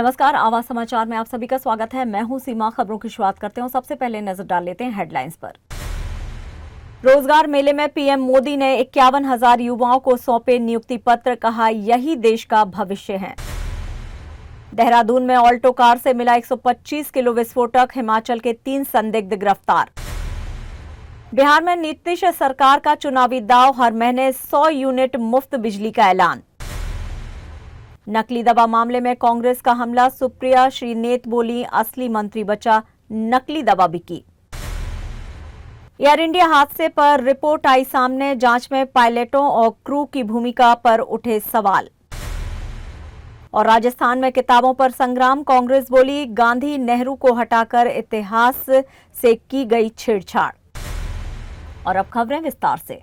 नमस्कार, आवाज समाचार में आप सभी का स्वागत है। मैं हूं सीमा। खबरों की शुरुआत करते हैं। सबसे पहले नजर डाल लेते हैं हेडलाइंस पर। रोजगार मेले में पीएम मोदी ने 51,000 युवाओं को सौंपे नियुक्ति पत्र, कहा यही देश का भविष्य है। देहरादून में ऑल्टो कार से मिला 125 किलो विस्फोटक, हिमाचल के 3 संदिग्ध गिरफ्तार। बिहार में नीतीश सरकार का चुनावी दांव, हर महीने 100 यूनिट मुफ्त बिजली का ऐलान। नकली दवा मामले में कांग्रेस का हमला, सुप्रिया श्रीनेत बोली असली मंत्री बचा, नकली दवा बिकी। एयर इंडिया हादसे पर रिपोर्ट आई सामने, जांच में पायलटों और क्रू की भूमिका पर उठे सवाल। और राजस्थान में किताबों पर संग्राम, कांग्रेस बोली गांधी नेहरू को हटाकर इतिहास से की गई छेड़छाड़। और अब खबरें विस्तार से।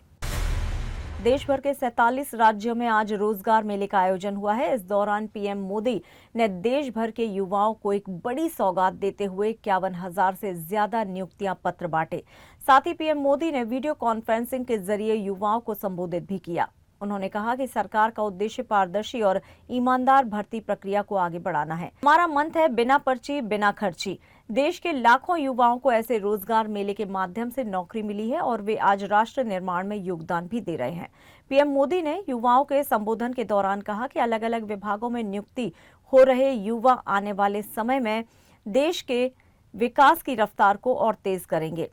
देश भर के 47 राज्यों में आज रोजगार मेले का आयोजन हुआ है। इस दौरान पीएम मोदी ने देश भर के युवाओं को एक बड़ी सौगात देते हुए 51,000 से ज्यादा नियुक्तियां पत्र बांटे। साथ ही पीएम मोदी ने वीडियो कॉन्फ्रेंसिंग के जरिए युवाओं को संबोधित भी किया। उन्होंने कहा कि सरकार का उद्देश्य पारदर्शी और ईमानदार भर्ती प्रक्रिया को आगे बढ़ाना है। हमारा मंत्र है बिना पर्ची बिना खर्ची। देश के लाखों युवाओं को ऐसे रोजगार मेले के माध्यम से नौकरी मिली है और वे आज राष्ट्र निर्माण में योगदान भी दे रहे हैं। पीएम मोदी ने युवाओं के संबोधन के दौरान कहा कि अलग अलग विभागों में नियुक्ति हो रहे युवा आने वाले समय में देश के विकास की रफ्तार को और तेज करेंगे।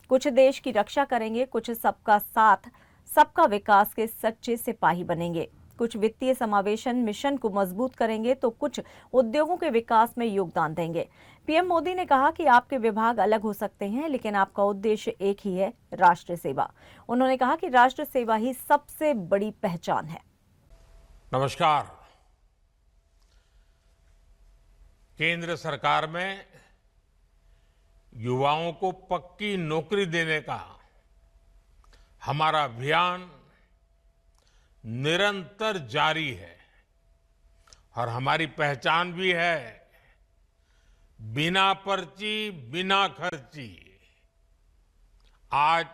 कुछ देश की रक्षा करेंगे, कुछ सबका साथ सबका विकास के सच्चे सिपाही बनेंगे, कुछ वित्तीय समावेशन मिशन को मजबूत करेंगे तो कुछ उद्योगों के विकास में योगदान देंगे। पीएम मोदी ने कहा कि आपके विभाग अलग हो सकते हैं, लेकिन आपका उद्देश्य एक ही है, राष्ट्र सेवा। उन्होंने कहा कि राष्ट्र सेवा ही सबसे बड़ी पहचान है। नमस्कार। केंद्र सरकार में युवाओं को पक्की नौकरी देने का हमारा अभियान निरंतर जारी है और हमारी पहचान भी है बिना पर्ची बिना खर्ची। आज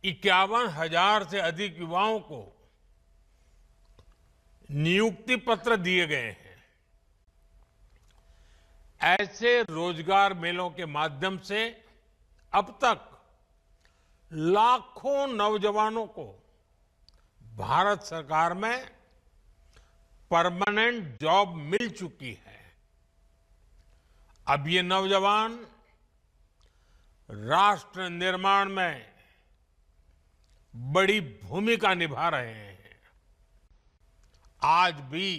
51,000 से अधिक युवाओं को नियुक्ति पत्र दिए गए हैं। ऐसे रोजगार मेलों के माध्यम से अब तक लाखों नौजवानों को भारत सरकार में परमानेंट जॉब मिल चुकी है। अब ये नौजवान राष्ट्र निर्माण में बड़ी भूमिका निभा रहे हैं। आज भी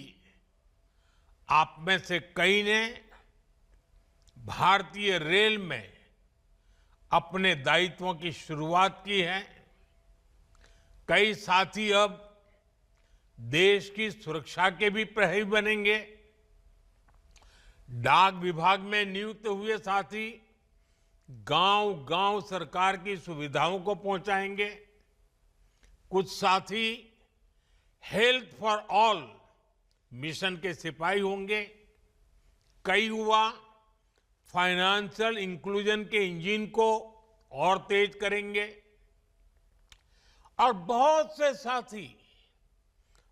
आप में से कई ने भारतीय रेल में अपने दायित्वों की शुरुआत की है। कई साथी अब देश की सुरक्षा के भी प्रहरी बनेंगे। डाक विभाग में नियुक्त हुए साथी गांव-गांव सरकार की सुविधाओं को पहुंचाएंगे। कुछ साथी हेल्थ फॉर ऑल मिशन के सिपाही होंगे। कई युवा फाइनेंशियल इंक्लूजन के इंजन को और तेज करेंगे और बहुत से साथी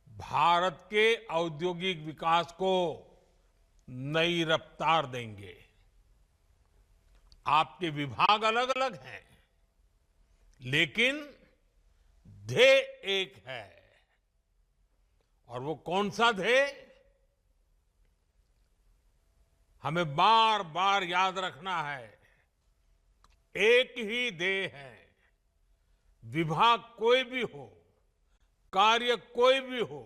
भारत के औद्योगिक विकास को नई रफ्तार देंगे। आपके विभाग अलग अलग हैं, लेकिन ध्येय एक है। और वो कौन सा ध्येय? हमें बार बार याद रखना है, एक ही ध्येय है। विभाग कोई भी हो, कार्य कोई भी हो,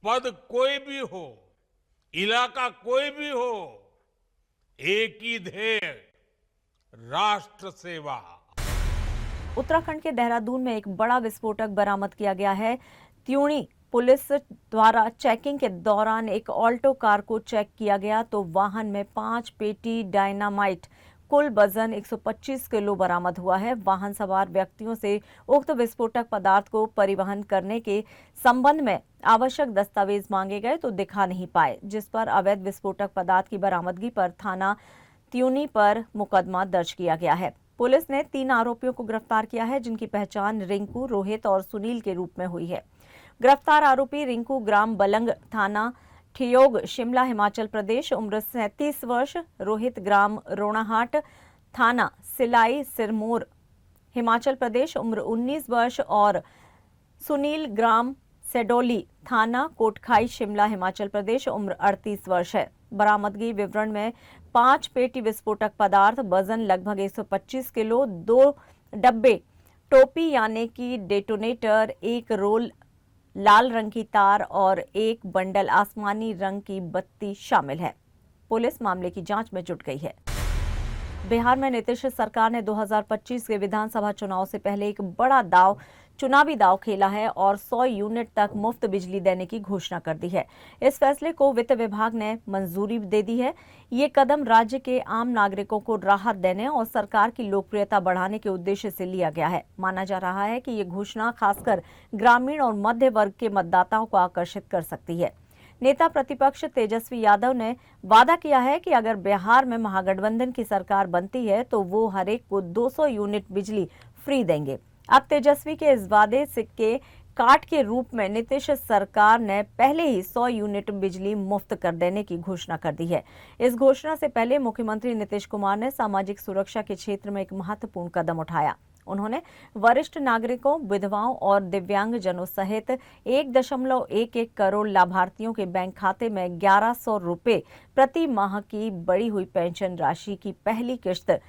पद कोई भी हो, इलाका कोई भी हो, एक ही ध्येय, राष्ट्र सेवा। उत्तराखंड के देहरादून में एक बड़ा विस्फोटक बरामद किया गया है। त्यूणी पुलिस द्वारा चेकिंग के दौरान एक ऑल्टो कार को चेक किया गया तो वाहन में 5 पेटी डायनामाइट, कुल वजन 125 किलो बरामद हुआ है। वाहन सवार व्यक्तियों से उक्त विस्फोटक पदार्थ को परिवहन करने के संबंध में आवश्यक दस्तावेज मांगे गए तो दिखा नहीं पाए, जिस पर अवैध विस्फोटक पदार्थ की बरामदगी पर थाना त्यूनी पर मुकदमा दर्ज किया गया है। पुलिस ने 3 आरोपियों को गिरफ्तार किया है, जिनकी पहचान रिंकू, रोहित और सुनील के रूप में हुई है। गिरफ्तार आरोपी रिंकू ग्राम बलंग थाना ठियोग शिमला हिमाचल प्रदेश, उम्र 37 वर्ष। रोहित ग्राम रोणाहाट, थाना सिलाई सिरमौर हिमाचल प्रदेश, उम्र 19 वर्ष। और सुनील ग्राम सेडोली, थाना कोटखाई शिमला हिमाचल प्रदेश, उम्र 38 वर्ष है। बरामदगी विवरण में 5 पेटी विस्फोटक पदार्थ, वजन लगभग 125 किलो, 2 डब्बे टोपी यानी कि डेटोनेटर, 1 रोल लाल रंग की तार और 1 बंडल आसमानी रंग की बत्ती शामिल है। पुलिस मामले की जांच में जुट गई है। बिहार में नीतीश सरकार ने 2025 के विधानसभा चुनाव से पहले एक बड़ा चुनावी दांव खेला है और 100 यूनिट तक मुफ्त बिजली देने की घोषणा कर दी है। इस फैसले को वित्त विभाग ने मंजूरी दे दी है। ये कदम राज्य के आम नागरिकों को राहत देने और सरकार की लोकप्रियता बढ़ाने के उद्देश्य से लिया गया है। माना जा रहा है कि ये घोषणा खासकर ग्रामीण और मध्य वर्ग के मतदाताओं को आकर्षित कर सकती है। नेता प्रतिपक्ष तेजस्वी यादव ने वादा किया है कि अगर बिहार में महागठबंधन की सरकार बनती है तो वो हर एक को 200 यूनिट बिजली फ्री देंगे। अब तेजस्वी के इस वादे के काट के रूप में नीतीश सरकार ने पहले ही 100 यूनिट बिजली मुफ्त कर देने की घोषणा कर दी है। इस घोषणा से पहले मुख्यमंत्री नीतीश कुमार ने सामाजिक सुरक्षा के क्षेत्र में एक महत्वपूर्ण कदम उठाया। उन्होंने वरिष्ठ नागरिकों, विधवाओं और दिव्यांगजनों सहित 1.11 करोड़ लाभार्थियों के बैंक खाते में 1100 रुपए प्रति माह की बढ़ी हुई पेंशन राशि की पहली किश्त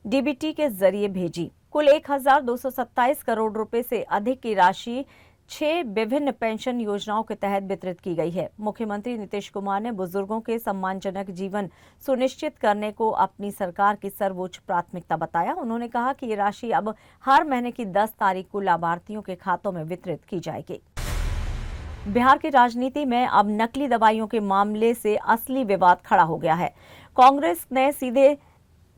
डीबीटी के जरिए भेजी। कुल 1227 करोड़ रुपए से अधिक की राशि 6 विभिन्न पेंशन योजनाओं के तहत वितरित की गई है। मुख्यमंत्री नीतीश कुमार ने बुजुर्गों के सम्मानजनक जीवन सुनिश्चित करने को अपनी सरकार की सर्वोच्च प्राथमिकता बताया। उन्होंने कहा कि ये राशि अब हर महीने की 10 तारीख को लाभार्थियों के खातों में वितरित की जाएगी। बिहार की राजनीति में अब नकली दवाइयों के मामले से असली विवाद खड़ा हो गया है। कांग्रेस ने सीधे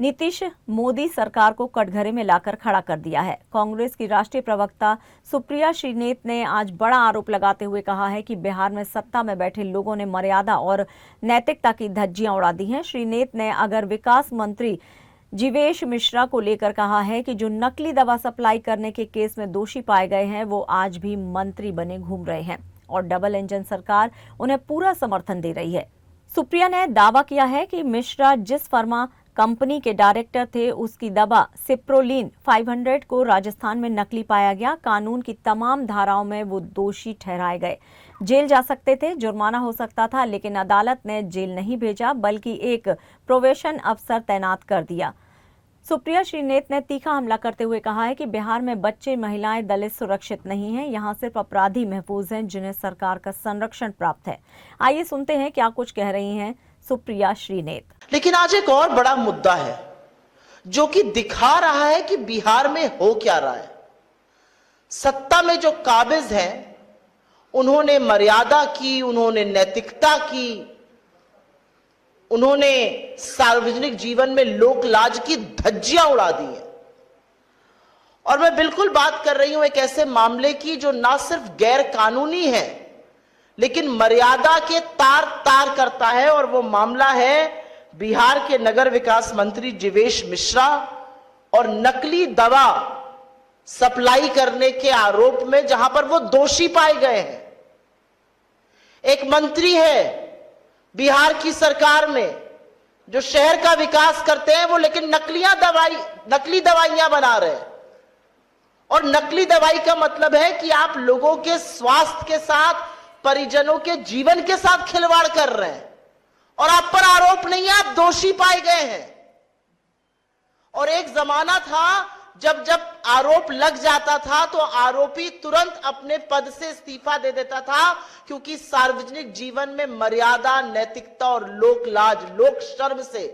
नीतीश मोदी सरकार को कटघरे में लाकर खड़ा कर दिया है। कांग्रेस की राष्ट्रीय प्रवक्ता सुप्रिया श्रीनेत ने आज बड़ा आरोप लगाते हुए कहा है कि बिहार में सत्ता में बैठे लोगों ने मर्यादा और नैतिकता की धज्जियां उड़ा दी हैं। श्रीनेत ने अगर विकास मंत्री जीवेश मिश्रा को लेकर कहा है कि जो नकली दवा सप्लाई करने के केस में दोषी पाए गए हैं वो आज भी मंत्री बने घूम रहे हैं और डबल इंजन सरकार उन्हें पूरा समर्थन दे रही है। सुप्रिया ने दावा किया है कि मिश्रा जिस फर्मा कंपनी के डायरेक्टर थे उसकी दवा सिप्रोलिन 500 को राजस्थान में नकली पाया गया। कानून की तमाम धाराओं में वो दोषी ठहराए गए, जेल जा सकते थे, जुर्माना हो सकता था, लेकिन अदालत ने जेल नहीं भेजा बल्कि एक प्रोबेशन अफसर तैनात कर दिया। सुप्रिया श्रीनेत ने तीखा हमला करते हुए कहा है कि बिहार में बच्चे, महिलाएं, दलित सुरक्षित नहीं हैं। यहाँ सिर्फ अपराधी महफूज हैं जिन्हें सरकार का संरक्षण प्राप्त है। आइए सुनते हैं क्या कुछ कह रही हैं सुप्रिया श्रीनेत। लेकिन आज एक और बड़ा मुद्दा है जो कि दिखा रहा है कि बिहार में हो क्या रहा है। सत्ता में जो काबिज हैं उन्होंने मर्यादा की, उन्होंने नैतिकता की, उन्होंने सार्वजनिक जीवन में लोक लाज की धज्जियां उड़ा दी हैं। और मैं बिल्कुल बात कर रही हूं एक ऐसे मामले की जो ना सिर्फ गैर कानूनी है लेकिन मर्यादा के तार तार करता है, और वो मामला है बिहार के नगर विकास मंत्री जीवेश मिश्रा और नकली दवा सप्लाई करने के आरोप में जहां पर वो दोषी पाए गए हैं। एक मंत्री है बिहार की सरकार में जो शहर का विकास करते हैं वो, लेकिन नकली दवाइयां बना रहे हैं। और नकली दवाई का मतलब है कि आप लोगों के स्वास्थ्य के साथ, परिजनों के जीवन के साथ खिलवाड़ कर रहे हैं और आप पर आरोप नहीं है, आप दोषी पाए गए हैं। और एक जमाना था जब आरोप लग जाता था तो आरोपी तुरंत अपने पद से इस्तीफा दे देता था, क्योंकि सार्वजनिक जीवन में मर्यादा, नैतिकता और लोक लाज, लोक शर्म से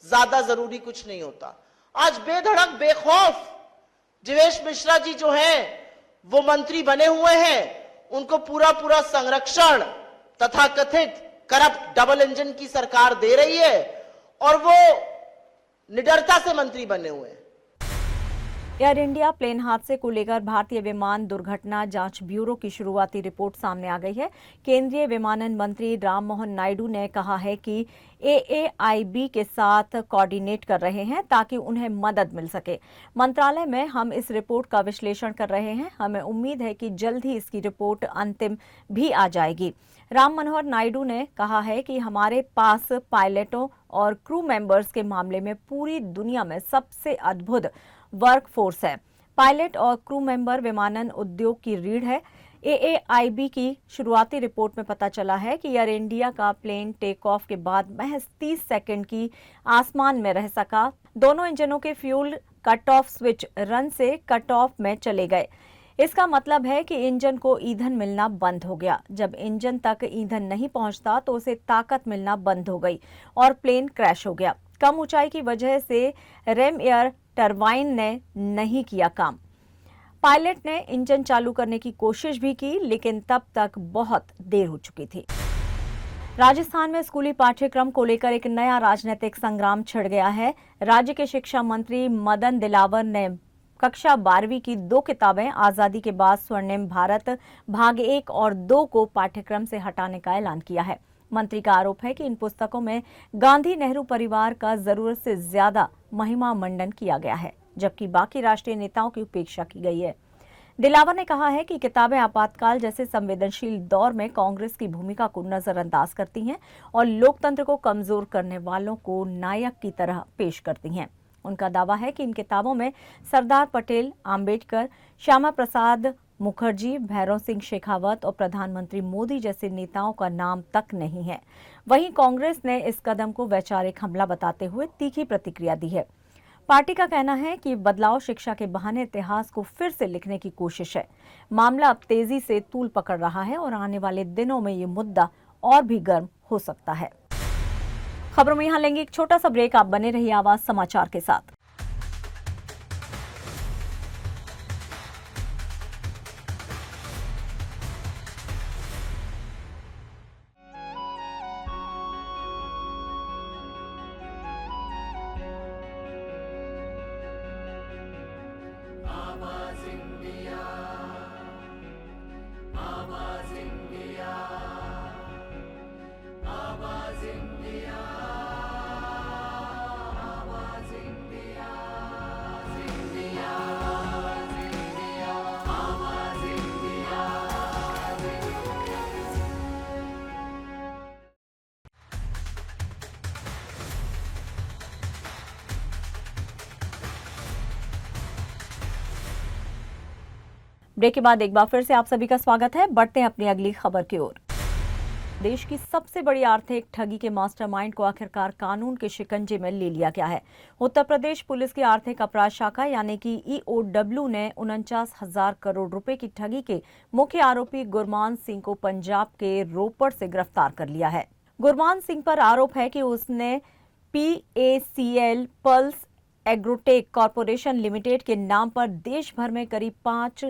ज्यादा जरूरी कुछ नहीं होता। आज बेधड़क, बेखौफ जीवेश मिश्रा जी जो हैं वो मंत्री बने हुए हैं, उनको पूरा संरक्षण तथा कथित करप्ट डबल इंजन की सरकार दे रही है और वो निडरता से मंत्री बने हुए हैं। एयर इंडिया प्लेन हादसे को लेकर भारतीय विमान दुर्घटना जांच ब्यूरो की शुरुआती रिपोर्ट सामने आ गई है। केंद्रीय विमानन मंत्री राममोहन नायडू ने कहा है कि AAIB के साथ कोऑर्डिनेट कर रहे हैं ताकि उन्हें मदद मिल सके। मंत्रालय में हम इस रिपोर्ट का विश्लेषण कर रहे हैं। हमें उम्मीद है कि जल्द ही इसकी रिपोर्ट अंतिम भी आ जाएगी। राम मनोहर नायडू ने कहा है कि हमारे पास पायलटों और क्रू मेंबर्स के मामले में पूरी दुनिया में सबसे अद्भुत वर्कफोर्स है। पायलट और क्रू मेंबर विमानन उद्योग की रीढ़ है। AAIB की शुरुआती रिपोर्ट में पता चला है कि एयर इंडिया का प्लेन टेक ऑफ के बाद महज 30 सेकंड की आसमान में रह सका। दोनों इंजनों के fuel cut off switch run से कट ऑफ में चले गए। इसका मतलब है कि इंजन को ईंधन मिलना बंद हो गया। जब इंजन तक ईंधन नहीं पहुंचता तो उसे ताकत मिलना बंद हो गई और प्लेन क्रैश हो गया। कम ऊंचाई की वजह से रेम एयर टरबाइन ने नहीं किया काम। पायलट ने इंजन चालू करने की कोशिश भी की, लेकिन तब तक बहुत देर हो चुकी थी। राजस्थान में स्कूली पाठ्यक्रम को लेकर एक नया राजनीतिक संग्राम छिड़ गया है। राज्य के शिक्षा मंत्री मदन दिलावर ने कक्षा 12वीं की 2 किताबें आजादी के बाद स्वर्णिम भारत भाग 1 और 2 को पाठ्यक्रम से हटाने का ऐलान किया है। मंत्री का आरोप है कि इन पुस्तकों में गांधी नेहरू परिवार का जरूरत से ज्यादा महिमा मंडन किया गया है, जबकि बाकी राष्ट्रीय नेताओं की उपेक्षा की गई है। दिलावर ने कहा है कि किताबें आपातकाल जैसे संवेदनशील दौर में कांग्रेस की भूमिका को नजरअंदाज करती हैं और लोकतंत्र को कमजोर करने वालों को नायक की तरह पेश करती हैं। उनका दावा है कि इन किताबों में सरदार पटेल, आम्बेडकर, श्यामा प्रसाद मुखर्जी, भैरव सिंह शेखावत और प्रधानमंत्री मोदी जैसे नेताओं का नाम तक नहीं है। वहीं कांग्रेस ने इस कदम को वैचारिक हमला बताते हुए तीखी प्रतिक्रिया दी है। पार्टी का कहना है कि बदलाव शिक्षा के बहाने इतिहास को फिर से लिखने की कोशिश है। मामला अब तेजी से तूल पकड़ रहा है और आने वाले दिनों में ये मुद्दा और भी गर्म हो सकता है। खबरों में यहां लेंगे एक छोटा सा ब्रेक। आप बने रहिए आवाज समाचार के साथ। ब्रेक के बाद एक बार फिर से आप सभी का स्वागत है। बढ़ते हैं अपनी अगली खबर की ओर। देश की सबसे बड़ी आर्थिक ठगी के मास्टरमाइंड को आखिरकार कानून के शिकंजे में ले लिया गया है। उत्तर प्रदेश पुलिस की आर्थिक अपराध शाखा यानी कि EOW ने 49,000 करोड़ रुपए की ठगी के मुख्य आरोपी गुरमान सिंह को पंजाब के रोपड़ से गिरफ्तार कर लिया है। गुरमान सिंह पर आरोप है कि उसने PACL pulse agrotech corporation limited के नाम पर देश भर में करीब 5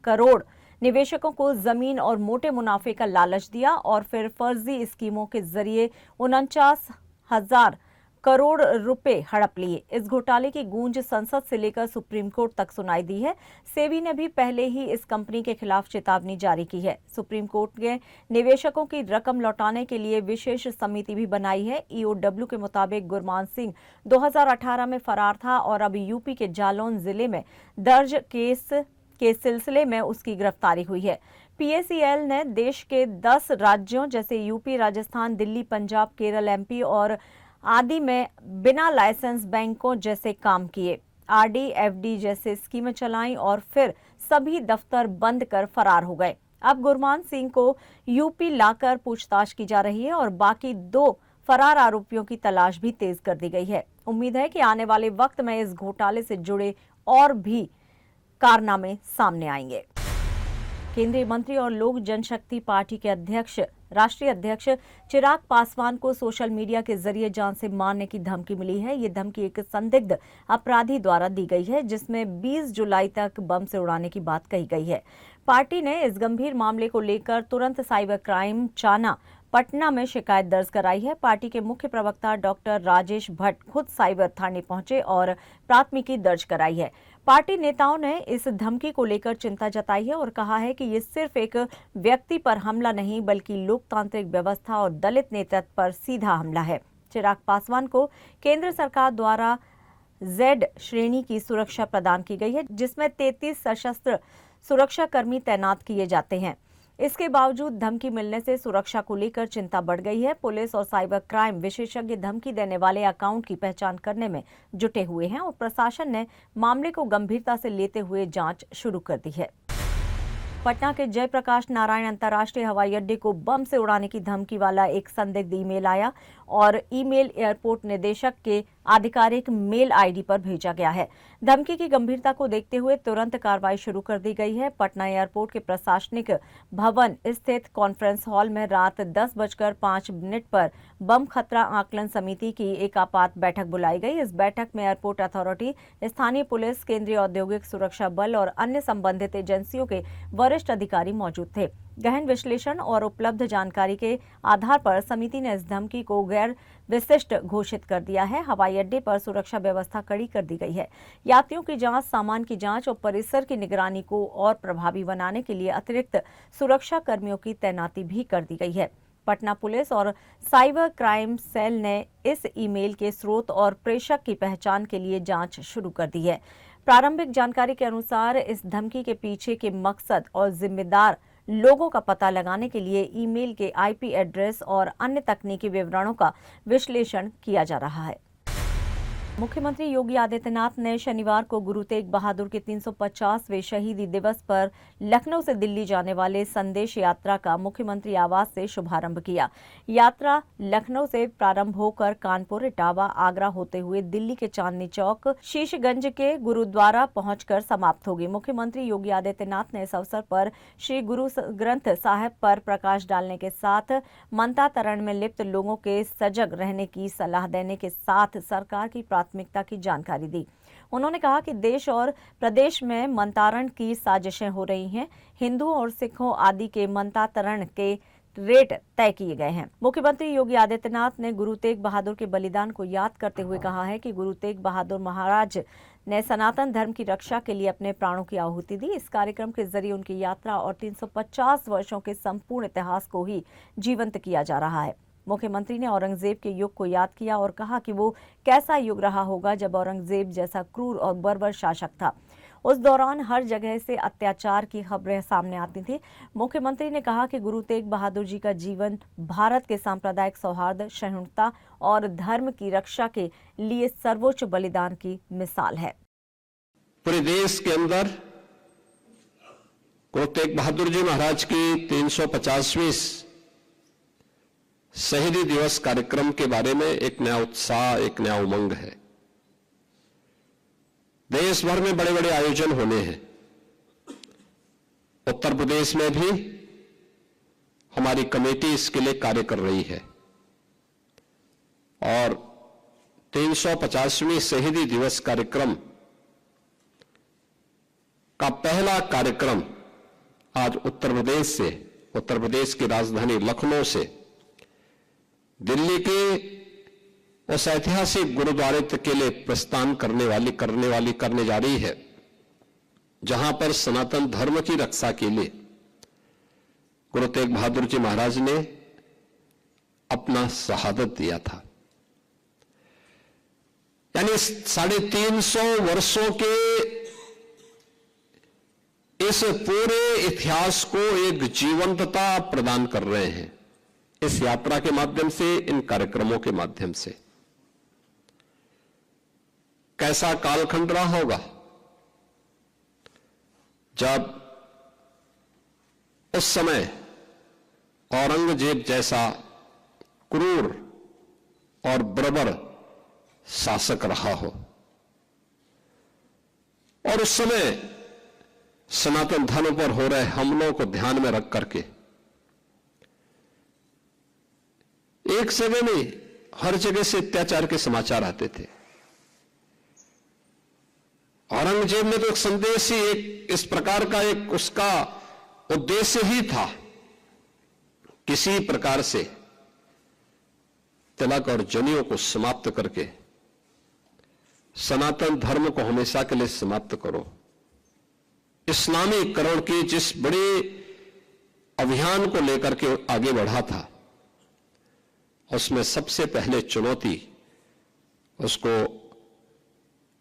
करोड़ निवेशकों को जमीन और मोटे मुनाफे का लालच दिया और फिर फर्जी स्कीमों के जरिए 49,000 करोड़ रुपए हड़प लिए। इस घोटाले की गूंज संसद से लेकर सुप्रीम कोर्ट तक सुनाई दी है। सेबी ने भी पहले ही इस कंपनी के खिलाफ चेतावनी जारी की है। सुप्रीम कोर्ट ने निवेशकों की रकम लौटाने के लिए विशेष समिति भी बनाई है। EOW के मुताबिक गुरमान सिंह 2018 में फरार था और अब यूपी के जालौन जिले में दर्ज केस के सिलसिले में उसकी गिरफ्तारी हुई है। PACL ने देश के 10 राज्यों जैसे यूपी, राजस्थान, दिल्ली, पंजाब, केरल, MP और आदि में बिना लाइसेंस बैंकों जैसे काम किए, RD, FD जैसे स्कीमें चलाई और फिर सभी दफ्तर बंद कर फरार हो गए। अब गुरमान सिंह को यूपी लाकर पूछताछ की जा रही है और बाकी 2 फरार आरोपियों की तलाश भी तेज कर दी गई है। उम्मीद है कि आने वाले वक्त में इस घोटाले से जुड़े और भी कारनामे सामने आएंगे। केंद्रीय मंत्री और लोक जनशक्ति पार्टी के अध्यक्ष राष्ट्रीय अध्यक्ष चिराग पासवान को सोशल मीडिया के जरिए जान से मारने की धमकी मिली है। ये धमकी एक संदिग्ध अपराधी द्वारा दी गई है, जिसमें 20 जुलाई तक बम से उड़ाने की बात कही गई है। पार्टी ने इस गंभीर मामले को लेकर तुरंत साइबर क्राइम चाना पटना में शिकायत दर्ज कराई है। पार्टी के मुख्य प्रवक्ता डॉक्टर राजेश भट्ट खुद साइबर थाने पहुंचे और प्राथमिकी दर्ज कराई है। पार्टी नेताओं ने इस धमकी को लेकर चिंता जताई है और कहा है कि ये सिर्फ एक व्यक्ति पर हमला नहीं बल्कि लोकतांत्रिक व्यवस्था और दलित नेतृत्व पर सीधा हमला है। चिराग पासवान को केंद्र सरकार द्वारा Z श्रेणी की सुरक्षा प्रदान की गई है, जिसमें 33 सशस्त्र सुरक्षाकर्मी तैनात किए जाते हैं। इसके बावजूद धमकी मिलने से सुरक्षा को लेकर चिंता बढ़ गई है। पुलिस और साइबर क्राइम विशेषज्ञ धमकी देने वाले अकाउंट की पहचान करने में जुटे हुए हैं और प्रशासन ने मामले को गंभीरता से लेते हुए जांच शुरू कर दी है। पटना के जयप्रकाश नारायण अंतर्राष्ट्रीय हवाई अड्डे को बम से उड़ाने की धमकी वाला एक संदिग्ध ईमेल आया और ईमेल एयरपोर्ट निदेशक के आधिकारिक मेल आईडी पर भेजा गया है। धमकी की गंभीरता को देखते हुए तुरंत कार्रवाई शुरू कर दी गई है। पटना एयरपोर्ट के प्रशासनिक भवन स्थित कॉन्फ्रेंस हॉल में रात 10:05 पर बम खतरा आकलन समिति की एक आपात बैठक बुलाई गई। इस बैठक में एयरपोर्ट अथॉरिटी, स्थानीय पुलिस, केंद्रीय औद्योगिक सुरक्षा बल और अन्य संबंधित एजेंसियों के वरिष्ठ अधिकारी मौजूद थे। गहन विश्लेषण और उपलब्ध जानकारी के आधार पर समिति ने इस धमकी को गैर विशिष्ट घोषित कर दिया है। हवाई अड्डे पर सुरक्षा व्यवस्था कड़ी कर दी गई है। यात्रियों की जांच, सामान की जांच और परिसर की निगरानी को और प्रभावी बनाने के लिए अतिरिक्त सुरक्षा कर्मियों की तैनाती भी कर दी गई है। पटना पुलिस और साइबर क्राइम सेल ने इस ईमेल के स्रोत और प्रेषक की पहचान के लिए जांच शुरू कर दी है। प्रारंभिक जानकारी के अनुसार इस धमकी के पीछे के मकसद और जिम्मेदार लोगों का पता लगाने के लिए ईमेल के आईपी एड्रेस और अन्य तकनीकी विवरणों का विश्लेषण किया जा रहा है। मुख्यमंत्री योगी आदित्यनाथ ने शनिवार को गुरु तेग बहादुर के 350वें शहीदी दिवस पर लखनऊ से दिल्ली जाने वाले संदेश यात्रा का मुख्यमंत्री आवास से शुभारंभ किया। यात्रा लखनऊ से प्रारंभ होकर कानपुर, इटावा, आगरा होते हुए दिल्ली के चांदनी चौक, शीशगंज के गुरुद्वारा पहुंचकर समाप्त होगी। मुख्यमंत्री योगी आदित्यनाथ ने इस अवसर पर श्री गुरु ग्रंथ साहिब पर प्रकाश डालने के साथ मंता तरण में लिप्त लोगों के सजग रहने की सलाह देने के साथ सरकार की प्राथमिकता की जानकारी दी। उन्होंने कहा कि देश और प्रदेश में मंतारण की साजिशें हो रही हैं। हिंदुओं और सिखों आदि के मंतातरण के रेट तय किए गए हैं। मुख्यमंत्री योगी आदित्यनाथ ने गुरु तेग बहादुर के बलिदान को याद करते हुए कहा है कि गुरु तेग बहादुर महाराज ने सनातन धर्म की रक्षा के लिए अपने प्राणों की आहुति दी। इस कार्यक्रम के जरिए उनकी यात्रा और 350 वर्षों के संपूर्ण इतिहास को ही जीवंत किया जा रहा है। मुख्यमंत्री ने औरंगजेब के युग को याद किया और कहा कि वो कैसा युग रहा होगा जब औरंगजेब जैसा क्रूर और बर्बर शासक था। उस दौरान हर जगह से अत्याचार की खबरें सामने आती थी। मुख्यमंत्री ने कहा कि गुरु तेग बहादुर जी का जीवन भारत के सांप्रदायिक सौहार्द, सहिष्णुता और धर्म की रक्षा के लिए सर्वोच्च बलिदान की मिसाल है। पूरे देश के अंदर गुरु तेग बहादुर जी महाराज की 350वीं शहीदी दिवस कार्यक्रम के बारे में एक नया उत्साह, एक नया उमंग है। देश भर में बड़े बड़े आयोजन होने हैं। उत्तर प्रदेश में भी हमारी कमेटी इसके लिए कार्य कर रही है और 350वीं शहीदी दिवस कार्यक्रम का पहला कार्यक्रम आज उत्तर प्रदेश की राजधानी लखनऊ से दिल्ली के उस ऐतिहासिक गुरुद्वारे तक के लिए प्रस्थान करने जा रही है, जहां पर सनातन धर्म की रक्षा के लिए गुरु तेग बहादुर जी महाराज ने अपना शहादत दिया था। यानी 350 वर्षों के इस पूरे इतिहास को एक जीवंतता प्रदान कर रहे हैं इस यात्रा के माध्यम से, इन कार्यक्रमों के माध्यम से। कैसा कालखंड रहा होगा जब उस समय औरंगजेब जैसा क्रूर और बर्बर शासक रहा हो और उस समय सनातन धर्म पर हो रहे हमलों को ध्यान में रख करके एक जगह नहीं, हर जगह से अत्याचार के समाचार आते थे। औरंगजेब ने तो एक संदेश ही, एक इस प्रकार का एक उसका उद्देश्य ही था, किसी प्रकार से तिलक और जनेऊ को समाप्त करके सनातन धर्म को हमेशा के लिए समाप्त करो। इस्लामीकरण के जिस बड़े अभियान को लेकर के आगे बढ़ा था उसमें सबसे पहले चुनौती उसको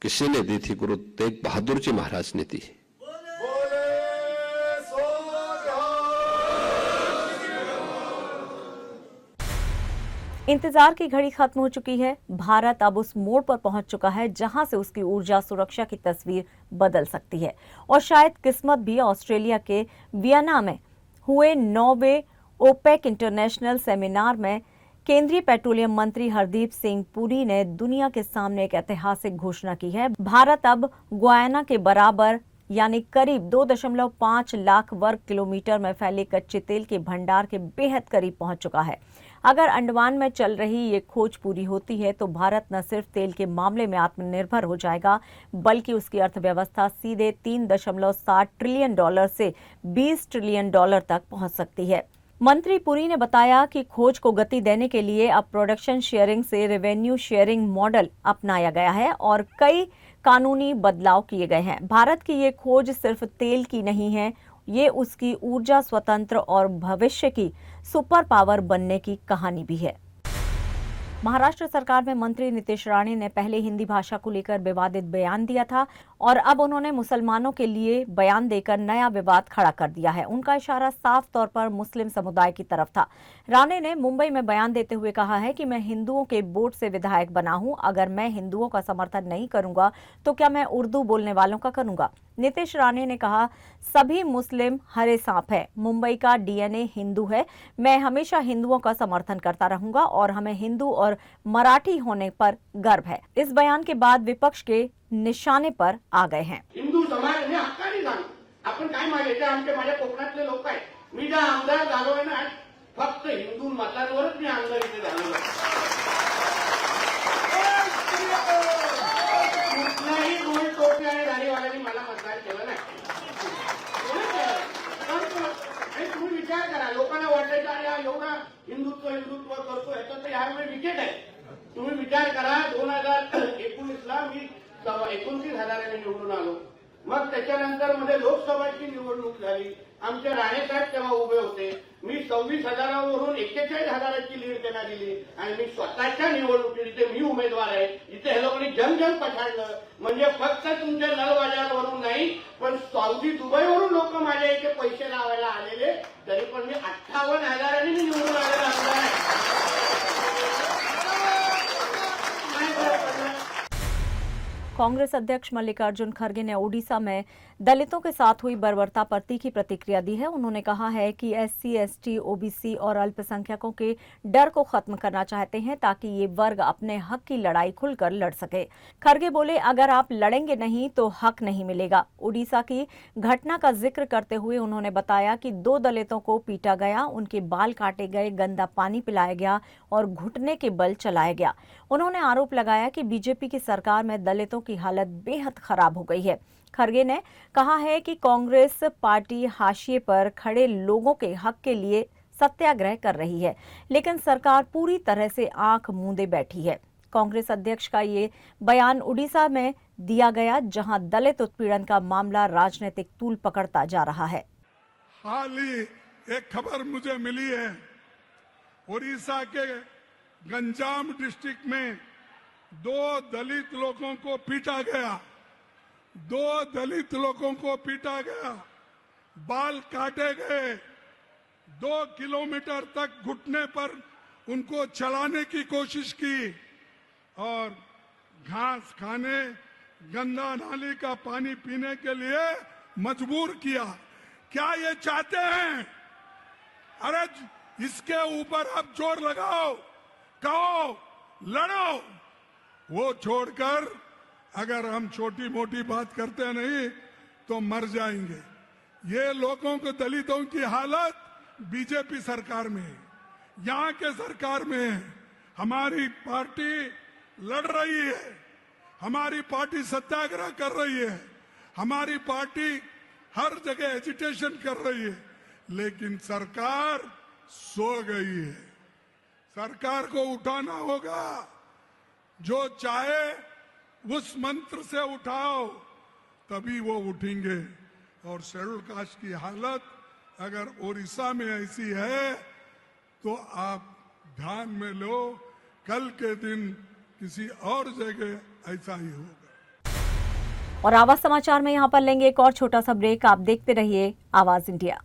किसी ने दी थी? गुरु तेग बहादुर जी महाराज ने दी। इंतजार की घड़ी खत्म हो चुकी है। भारत अब उस मोड़ पर पहुंच चुका है जहां से उसकी ऊर्जा सुरक्षा की तस्वीर बदल सकती है और शायद किस्मत भी ऑस्ट्रेलिया के वियना में हुए 9वें ओपेक इंटरनेशनल सेमिनार में केंद्रीय पेट्रोलियम मंत्री हरदीप सिंह पुरी ने दुनिया के सामने एक ऐतिहासिक घोषणा की है। भारत अब गुयाना के बराबर यानी करीब 2.5 लाख वर्ग किलोमीटर में फैले कच्चे तेल के भंडार के बेहद करीब पहुंच चुका है। अगर अंडमान में चल रही ये खोज पूरी होती है तो भारत न सिर्फ तेल के मामले में आत्मनिर्भर हो जाएगा, बल्कि उसकी अर्थव्यवस्था सीधे $3.7 ट्रिलियन से $20 ट्रिलियन तक पहुंच सकती है। मंत्री पुरी ने बताया कि खोज को गति देने के लिए अब प्रोडक्शन शेयरिंग से रेवेन्यू शेयरिंग मॉडल अपनाया गया है और कई कानूनी बदलाव किए गए हैं। भारत की ये खोज सिर्फ तेल की नहीं है, ये उसकी ऊर्जा स्वतंत्र और भविष्य की सुपर पावर बनने की कहानी भी है। महाराष्ट्र सरकार में मंत्री नीतीश राणे ने पहले हिंदी भाषा को लेकर विवादित बयान दिया था और अब उन्होंने मुसलमानों के लिए बयान देकर नया विवाद खड़ा कर दिया है। उनका इशारा साफ तौर पर मुस्लिम समुदाय की तरफ था। राणे ने मुंबई में बयान देते हुए कहा है कि मैं हिंदुओं के वोट से विधायक बना हूं। अगर मैं हिंदुओं का समर्थन नहीं करूंगा तो क्या मैं उर्दू बोलने वालों का करूंगा? नीतीश राणे ने कहा, सभी मुस्लिम हरे सांप है। मुंबई का डीएनए हिंदू है। मैं हमेशा हिंदुओं का समर्थन करता रहूंगा और हमें हिंदू और मराठी होने पर गर्व है। इस बयान के बाद विपक्ष के निशाने पर आ गए हैं। हिंदू समाज हे हक्कानी झालो. आपण काय मागितले? आमचे माझ्या कोकणातले लोक आहेत. मी ज्या आमदार झालोय ना, फक्त हिंदू मतांवरच मी आमदार इथे झालेलो कुठल्याही गोल टोपी आणि दाढीवाल्यांनी मला मतदान केलं नाही. तुम्ही विचार करा, लोकांना वाटायचं अरे एवढा हिंदुत्व करतो याचा तर यावेळी विकेट आहे. तुम्ही विचार करा, 2019ला मी 29,000 निवडून आलो. मग त्याच्यानंतर मध्ये लोकसभाची निवडणूक झाली. आमचे राणेसाहेब तेव्हा उभे होते. मी 26,000वरून 41,000ची लीड त्यांना दिली आणि मी स्वतःच्या निवडणुकीत इथे मी उमेदवार आहे. इथे हे लोकांनी जन पछाडलं. म्हणजे फक्त तुमच्या नलबाजारवरून नाही, पण सौदी दुबईवरून लोक माझ्या इथे पैसे लावायला आलेले, तरी पण मी 58,000 निवडून आलेला आमदार आहे. कांग्रेस अध्यक्ष मल्लिकार्जुन खड़गे ने ओडिशा में दलितों के साथ हुई बर्बरता पर तीखी प्रतिक्रिया दी है। उन्होंने कहा है कि एससी, एसटी, ओबीसी और अल्पसंख्यकों के डर को खत्म करना चाहते हैं ताकि ये वर्ग अपने हक की लड़ाई खुलकर लड़ सके। खड़गे बोले, अगर आप लड़ेंगे नहीं तो हक नहीं मिलेगा। ओडिशा की घटना का जिक्र करते हुए उन्होंने बताया कि 2 दलितों को पीटा गया, उनके बाल काटे गए, गंदा पानी पिलाया गया और घुटने के बल चलाया गया। उन्होंने आरोप लगाया कि बीजेपी की सरकार में दलितों की हालत बेहद खराब हो गई है। खड़गे ने कहा है कि कांग्रेस पार्टी हाशिए पर खड़े लोगों के हक के लिए सत्याग्रह कर रही है, लेकिन सरकार पूरी तरह से आंख मूंदे बैठी है। कांग्रेस अध्यक्ष का ये बयान उड़ीसा में दिया गया, जहां दलित उत्पीड़न का मामला राजनीतिक तूल पकड़ता जा रहा है। हाल ही एक खबर मुझे मिली है, उड़ीसा के गंजाम डिस्ट्रिक्ट में 2 दलित लोगों को पीटा गया। 2 दलित लोगों को पीटा गया, बाल काटे गए, 2 किलोमीटर तक घुटने पर उनको चलाने की कोशिश की और घास खाने, गंदा नाली का पानी पीने के लिए मजबूर किया। क्या ये चाहते हैं? अरे इसके ऊपर अब जोर लगाओ, कहो, लड़ो। वो छोड़कर अगर हम छोटी मोटी बात करते नहीं तो मर जाएंगे। ये लोगों को, दलितों की हालत बीजेपी सरकार में है, यहाँ के सरकार में है। हमारी पार्टी लड़ रही है, हमारी पार्टी सत्याग्रह कर रही है, हमारी पार्टी हर जगह एजिटेशन कर रही है, लेकिन सरकार सो गई है। सरकार को उठाना होगा, जो चाहे उस मंत्र से उठाओ, तभी वो उठेंगे। और शेड्यूल कास्ट की हालत अगर ओडिशा में ऐसी है तो आप ध्यान में लो, कल के दिन किसी और जगह ऐसा ही होगा। और आवाज समाचार में यहाँ पर लेंगे एक और छोटा सा ब्रेक। आप देखते रहिए आवाज इंडिया।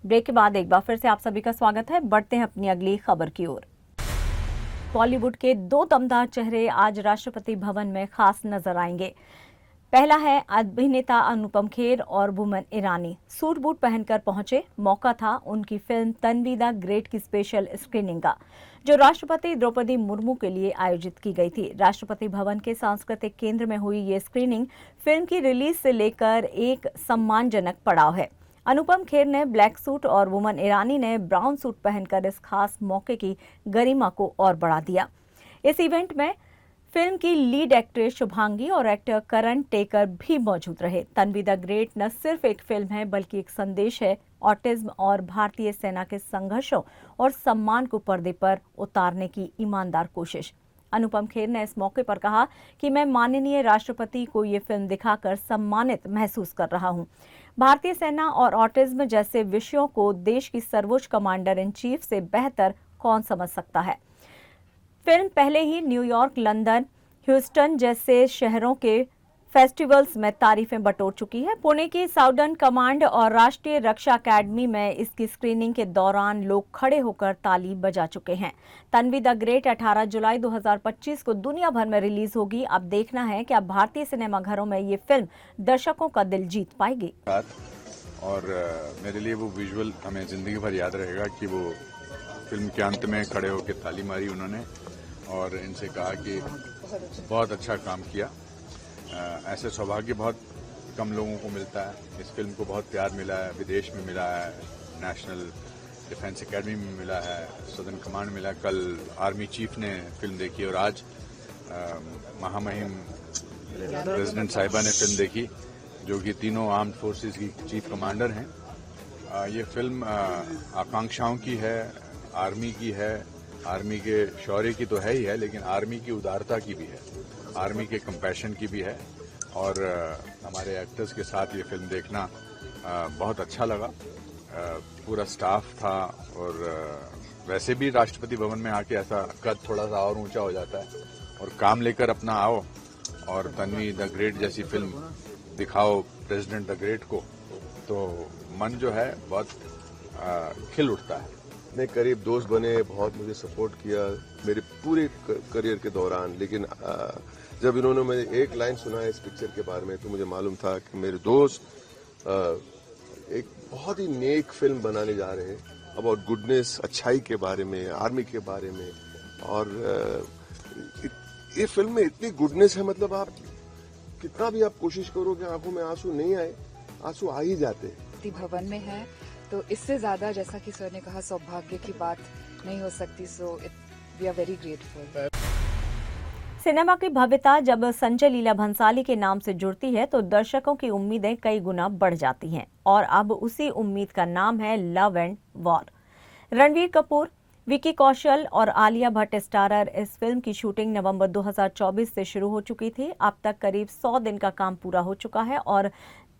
ब्रेक के बाद एक बार फिर से आप सभी का स्वागत है। बढ़ते हैं अपनी अगली खबर की ओर। बॉलीवुड के दो दमदार चेहरे आज राष्ट्रपति भवन में खास नजर आएंगे। पहला है अभिनेता अनुपम खेर और वुमन ईरानी। सूट बूट पहनकर पहुंचे। मौका था उनकी फिल्म तन्वी द ग्रेट की स्पेशल स्क्रीनिंग का, जो राष्ट्रपति द्रौपदी मुर्मू के लिए आयोजित की गई थी। राष्ट्रपति भवन के सांस्कृतिक केंद्र में हुई ये स्क्रीनिंग फिल्म की रिलीज से लेकर एक सम्मानजनक पड़ाव है। अनुपम खेर ने ब्लैक सूट और वुमन ईरानी ने ब्राउन सूट पहनकर इस खास मौके की गरिमा को और बढ़ा दिया। इस इवेंट में फिल्म की लीड एक्ट्रेस शुभांगी और एक्टर करण टेकर भी मौजूद रहे। तन्वी द ग्रेट न सिर्फ एक फिल्म है बल्कि एक संदेश है, ऑटिज्म और भारतीय सेना के संघर्षों और सम्मान को पर्दे पर उतारने की ईमानदार कोशिश। अनुपम खेर ने इस मौके पर कहा कि मैं माननीय राष्ट्रपति को ये फिल्म दिखाकर सम्मानित महसूस कर रहा हूँ। भारतीय सेना और ऑटिज्म जैसे विषयों को देश की सर्वोच्च कमांडर इन चीफ से बेहतर कौन समझ सकता है। फिल्म पहले ही न्यूयॉर्क, लंदन, ह्यूस्टन जैसे शहरों के फेस्टिवल्स में तारीफें बटोर चुकी है। पुणे की साउदर्न कमांड और राष्ट्रीय रक्षा अकेडमी में इसकी स्क्रीनिंग के दौरान लोग खड़े होकर ताली बजा चुके हैं। तन्वी द ग्रेट 18 जुलाई 2025 को दुनिया भर में रिलीज होगी। अब देखना है कि अब भारतीय सिनेमाघरों में ये फिल्म दर्शकों का दिल जीत पाएगी। और मेरे लिए वो विजुअल हमें जिंदगी भर याद रहेगा कि वो फिल्म के अंत में खड़े होकर ताली मारी उन्होंने और इनसे कहा कि बहुत अच्छा काम किया। ऐसे सौभाग्य बहुत कम लोगों को मिलता है। इस फिल्म को बहुत प्यार मिला है, विदेश में मिला है, नेशनल डिफेंस एकेडमी में मिला है, सदर्न कमांड मिला। कल आर्मी चीफ ने फिल्म देखी और आज महामहिम प्रेसिडेंट साहिबा ने फिल्म देखी, जो कि तीनों आर्म्ड फोर्सेस की चीफ कमांडर हैं। ये फिल्म आकांक्षाओं की है, आर्मी की है, आर्मी के शौर्य की तो है ही है, लेकिन आर्मी की उदारता की भी है, आर्मी के कंपैशन की भी है। और हमारे एक्टर्स के साथ ये फिल्म देखना बहुत अच्छा लगा। पूरा स्टाफ था और वैसे भी राष्ट्रपति भवन में आके ऐसा कद थोड़ा सा और ऊंचा हो जाता है और काम लेकर अपना आओ और तन्वी द ग्रेट जैसी फिल्म दिखाओ प्रेसिडेंट द ग्रेट को, तो मन जो है बहुत खिल उठता है। अपने करीब दोस्त बने, बहुत मुझे सपोर्ट किया मेरे पूरे करियर के दौरान। लेकिन जब इन्होंने मुझे एक लाइन सुना इस पिक्चर के बारे में तो मुझे मालूम था कि मेरे दोस्त एक बहुत ही नेक फिल्म बनाने जा रहे हैं अबाउट गुडनेस, अच्छाई के बारे में, आर्मी के बारे में। और ये फिल्म में इतनी गुडनेस है, मतलब आप कितना भी आप कोशिश करोगे आंखों में आंसू नहीं आए, आंसू आ ही जाते हैं। भवन में है तो इससे ज्यादा, जैसा कि सर ने कहा, सौभाग्य की बात नहीं हो सकती। So we are very grateful. Cinema की भव्यता जब संजय लीला भंसाली के नाम से जुड़ती है तो दर्शकों की उम्मीदें कई गुना बढ़ जाती हैं और अब उसी उम्मीद का नाम है love and war. Ranbir Kapoor, Vicky Kaushal और आलिया भट्ट स्टारर इस फिल्म की शूटिंग नवंबर 2024 से शुरू हो चुकी थी। अब तक करीब 100 दिन का काम पूरा हो चुका है और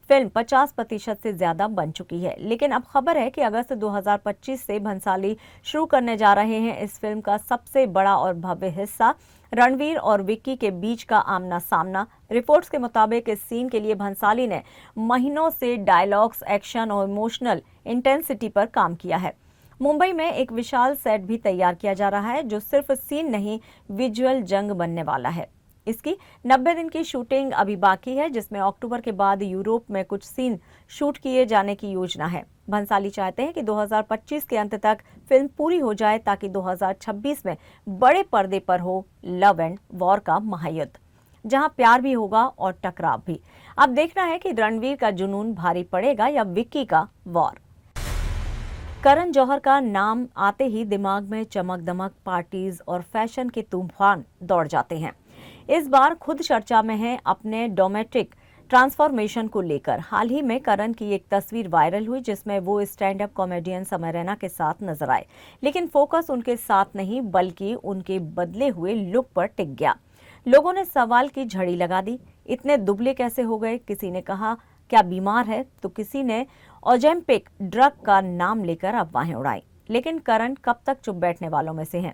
फिल्म 50% से ज्यादा बन चुकी है। लेकिन अब खबर है कि अगस्त 2025 से भंसाली शुरू करने जा रहे हैं इस फिल्म का सबसे बड़ा और भव्य हिस्सा, रणवीर और विक्की के बीच का आमना सामना। रिपोर्ट्स के मुताबिक इस सीन के लिए भंसाली ने महीनों से डायलॉग्स, एक्शन और इमोशनल इंटेंसिटी पर काम किया है। मुंबई में एक विशाल सेट भी तैयार किया जा रहा है जो सिर्फ सीन नहीं, विजुअल जंग बनने वाला है। इसकी 90 दिन की शूटिंग अभी बाकी है, जिसमें अक्टूबर के बाद यूरोप में कुछ सीन शूट किए जाने की योजना है। भंसाली चाहते हैं कि 2025 के अंत तक फिल्म पूरी हो जाए ताकि 2026 में बड़े पर्दे पर हो लव एंड वॉर का महायुद्ध, जहां प्यार भी होगा और टकराव भी। अब देखना है कि रणवीर का जुनून भारी पड़ेगा या विक्की का वॉर। करण जौहर का नाम आते ही दिमाग में चमक दमक, पार्टीज और फैशन के तूफान दौड़ जाते हैं। इस बार खुद चर्चा में है अपने डोमेस्टिक ट्रांसफॉर्मेशन को लेकर। हाल ही में करण की एक तस्वीर वायरल हुई जिसमें वो स्टैंड अप कॉमेडियन समय रैना के साथ नजर आए, लेकिन फोकस उनके साथ नहीं बल्कि उनके बदले हुए लुक पर टिक गया। लोगों ने सवाल की झड़ी लगा दी, इतने दुबले कैसे हो गए? किसी ने कहा क्या बीमार है, तो किसी ने ओजेम्पिक ड्रग का नाम लेकर अफवाहें उड़ाई। लेकिन करण कब तक चुप बैठने वालों में से हैं।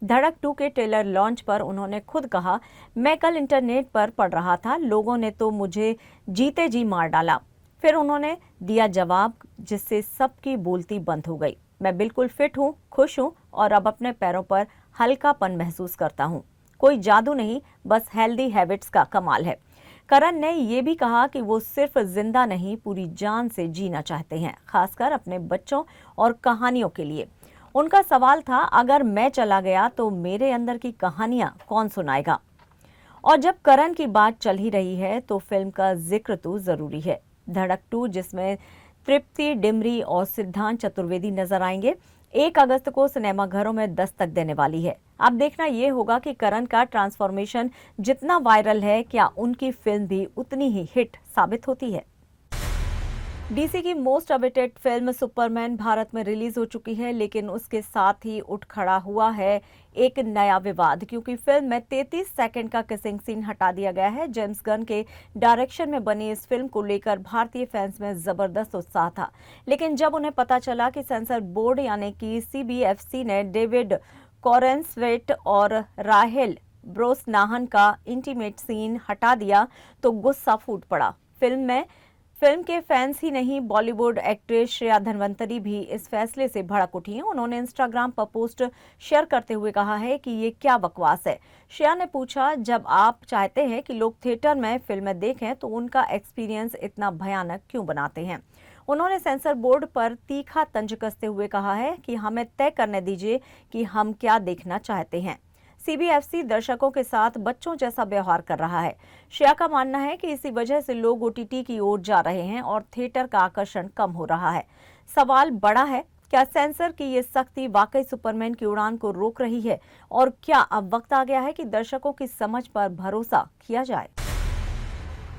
धड़क 2 के ट्रेलर लॉन्च पर उन्होंने खुद कहा, मैं कल इंटरनेट पर पढ़ रहा था, लोगों ने तो मुझे जीते जी मार डाला। फिर उन्होंने दिया जवाब जिससे सबकी बोलती बंद हो गई। मैं बिल्कुल फिट हूँ, खुश हूँ और अब अपने पैरों पर हल्कापन महसूस करता हूँ। कोई जादू नहीं, बस हेल्दी हैबिट्स का कमाल है। करण ने ये भी कहा कि वो सिर्फ जिंदा नहीं, पूरी जान से जीना चाहते हैं, खासकर अपने बच्चों और कहानियों के लिए। उनका सवाल था, अगर मैं चला गया तो मेरे अंदर की कहानियां कौन सुनाएगा? और जब करण की बात चल ही रही है तो फिल्म का जिक्र तो जरूरी है। धड़क 2 जिसमें तृप्ति डिमरी और सिद्धांत चतुर्वेदी नजर आएंगे, 1 अगस्त को सिनेमाघरों में दस्तक देने वाली है। अब देखना ये होगा कि करण का ट्रांसफॉर्मेशन जितना वायरल है, क्या उनकी फिल्म भी उतनी ही हिट साबित होती है। डीसी की most awaited film Superman Bharat में रिलीज हो चुकी है, लेकिन उसके साथ ही उठ खड़ा हुआ है एक नया विवाद, क्योंकि फिल्म में 33 सेकंड का किसिंग सीन हटा दिया गया है। जेम्स गन के डायरेक्शन में बनी इस फिल्म को लेकर भारतीय फैंस में जबरदस्त उत्साह था, लेकिन जब उन्हें पता चला कि सेंसर बोर्ड यानी कि CBFC ने डेविड कॉरेंसवेट और राहेल ब्रोसनाहन का इंटीमेट सीन हटा दिया तो गुस्सा फूट पड़ा। फिल्म के फैंस ही नहीं, बॉलीवुड एक्ट्रेस श्रेया धनवंतरी भी इस फैसले से भड़क उठी हैं। उन्होंने इंस्टाग्राम पर पोस्ट शेयर करते हुए कहा है कि ये क्या बकवास है। श्रेया ने पूछा, जब आप चाहते हैं कि लोग थिएटर में फिल्में देखें तो उनका एक्सपीरियंस इतना भयानक क्यों बनाते हैं? उन्होंने सेंसर बोर्ड पर तीखा तंज कसते हुए कहा है कि हमें तय करने दीजिए कि हम क्या देखना चाहते हैं। CBFC दर्शकों के साथ बच्चों जैसा व्यवहार कर रहा है। श्रेया का मानना है कि इसी वजह से लोग OTT की ओर जा रहे हैं और थिएटर का आकर्षण कम हो रहा है। सवाल बड़ा है, क्या सेंसर की ये सख्ती वाकई सुपरमैन की उड़ान को रोक रही है? और क्या अब वक्त आ गया है कि दर्शकों की समझ पर भरोसा किया जाए?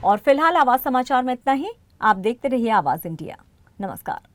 और फिलहाल आवाज समाचार में इतना ही। आप देखते रहिए आवाज इंडिया। नमस्कार।